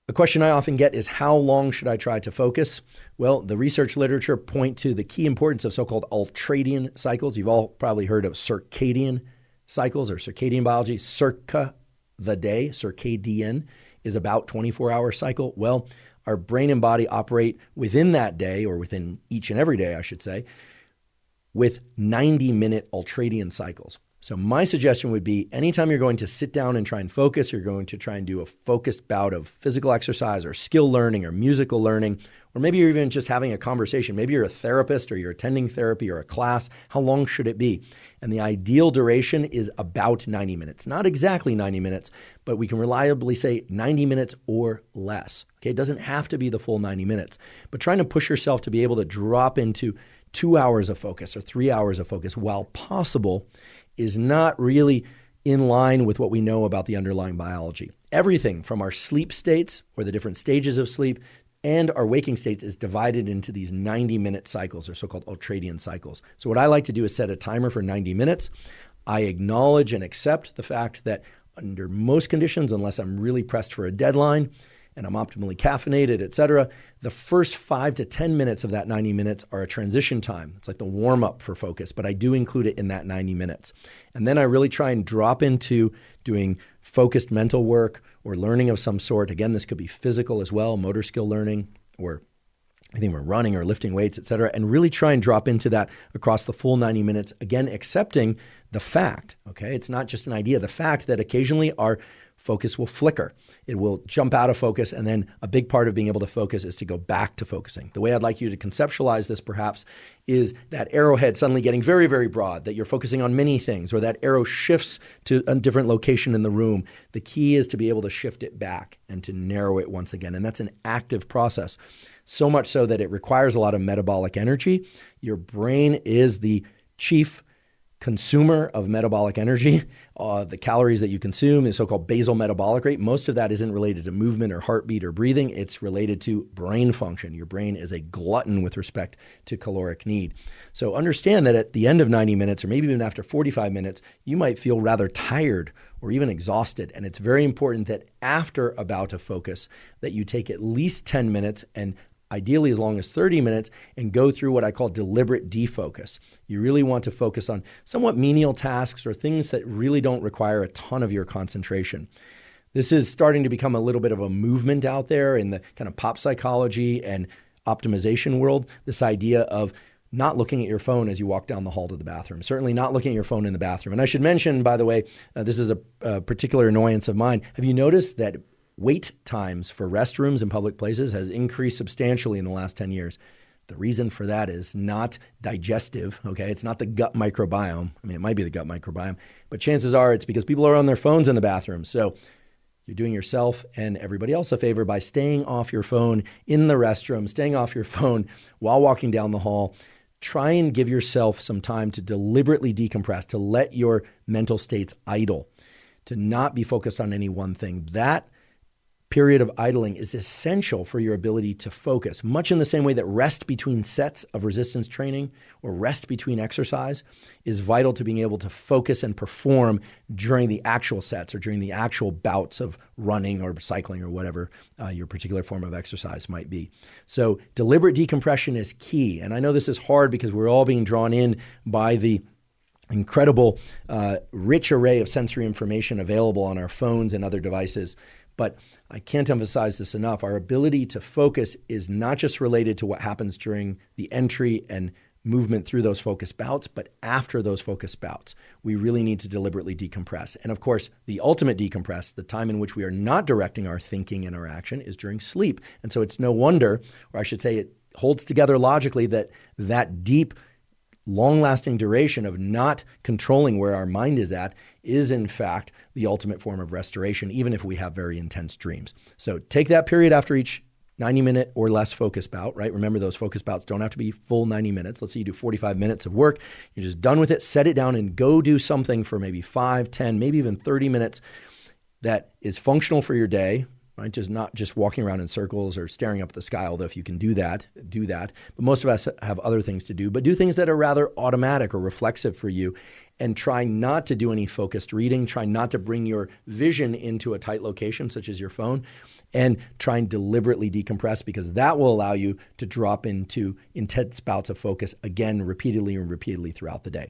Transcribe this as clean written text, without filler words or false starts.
A question I often get is, how long should I try to focus? Well, the research literature point to the key importance of so-called ultradian cycles. You've all probably heard of circadian cycles or circadian biology. Circa, the day, circadian, is about 24-hour cycle. Well, our brain and body operate within that day, or within each and every day, I should say, with 90-minute ultradian cycles. So my suggestion would be, anytime you're going to sit down and try and focus, you're going to try and do a focused bout of physical exercise or skill learning or musical learning, or maybe you're even just having a conversation. Maybe you're a therapist or you're attending therapy or a class. How long should it be? And the ideal duration is about 90 minutes. Not exactly 90 minutes, but we can reliably say 90 minutes or less. Okay, it doesn't have to be the full 90 minutes, but trying to push yourself to be able to drop into 2 hours of focus or 3 hours of focus while possible is not really in line with what we know about the underlying biology. Everything from our sleep states, or the different stages of sleep, and our waking states is divided into these 90-minute cycles, or so-called ultradian cycles. So what I like to do is set a timer for 90 minutes. I acknowledge and accept the fact that under most conditions, unless I'm really pressed for a deadline and I'm optimally caffeinated, etc., the first 5 to 10 minutes of that 90 minutes are a transition time. It's like the warm-up for focus, but I do include it in that 90 minutes. And then I really try and drop into doing focused mental work or learning of some sort. Again, this could be physical as well, motor skill learning, or I think we're running or lifting weights, etc., and really try and drop into that across the full 90 minutes, again, accepting the fact, okay? It's not just an idea, the fact that occasionally our focus will flicker. It will jump out of focus, and then a big part of being able to focus is to go back to focusing. The way I'd like you to conceptualize this perhaps is that arrowhead suddenly getting very, very broad, that you're focusing on many things, or that arrow shifts to a different location in the room. The key is to be able to shift it back and to narrow it once again, and that's an active process. So much so that it requires a lot of metabolic energy. Your brain is the chief consumer of metabolic energy. The calories that you consume is so-called basal metabolic rate. Most of that isn't related to movement or heartbeat or breathing. It's related to brain function. Your brain is a glutton with respect to caloric need. So understand that at the end of 90 minutes, or maybe even after 45 minutes, you might feel rather tired or even exhausted. And it's very important that after a bout of focus, that you take at least 10 minutes, and ideally as long as 30 minutes, and go through what I call deliberate defocus. You really want to focus on somewhat menial tasks or things that really don't require a ton of your concentration. This is starting to become a little bit of a movement out there in the kind of pop psychology and optimization world, this idea of not looking at your phone as you walk down the hall to the bathroom, certainly not looking at your phone in the bathroom. And I should mention, by the way, this is a particular annoyance of mine. Have you noticed that wait times for restrooms in public places has increased substantially in the last 10 years? The reason for that is not digestive, okay? It's not the gut microbiome. I mean, it might be the gut microbiome, but chances are it's because people are on their phones in the bathroom. So you're doing yourself and everybody else a favor by staying off your phone in the restroom, staying off your phone while walking down the hall. Try and give yourself some time to deliberately decompress, to let your mental states idle, to not be focused on any one thing. That period of idling is essential for your ability to focus, much in the same way that rest between sets of resistance training or rest between exercise is vital to being able to focus and perform during the actual sets or during the actual bouts of running or cycling or whatever your particular form of exercise might be. So deliberate decompression is key. And I know this is hard because we're all being drawn in by the incredible rich array of sensory information available on our phones and other devices. But I can't emphasize this enough. Our ability to focus is not just related to what happens during the entry and movement through those focus bouts, but after those focus bouts, we really need to deliberately decompress. And of course, the ultimate decompress, the time in which we are not directing our thinking and our action, is during sleep. And so it's no wonder, or I should say it holds together logically, that deep, long-lasting duration of not controlling where our mind is at is in fact the ultimate form of restoration, even if we have very intense dreams. So take that period after each 90-minute or less focus bout, right? Remember, those focus bouts don't have to be full 90 minutes. Let's say you do 45 minutes of work. You're just done with it. Set it down and go do something for maybe 5, 10, maybe even 30 minutes that is functional for your day, right? Just not just walking around in circles or staring up at the sky, although if you can do that, do that. But most of us have other things to do, but do things that are rather automatic or reflexive for you, and try not to do any focused reading. Try not to bring your vision into a tight location, such as your phone, and try and deliberately decompress, because that will allow you to drop into intense bouts of focus again, repeatedly and repeatedly throughout the day.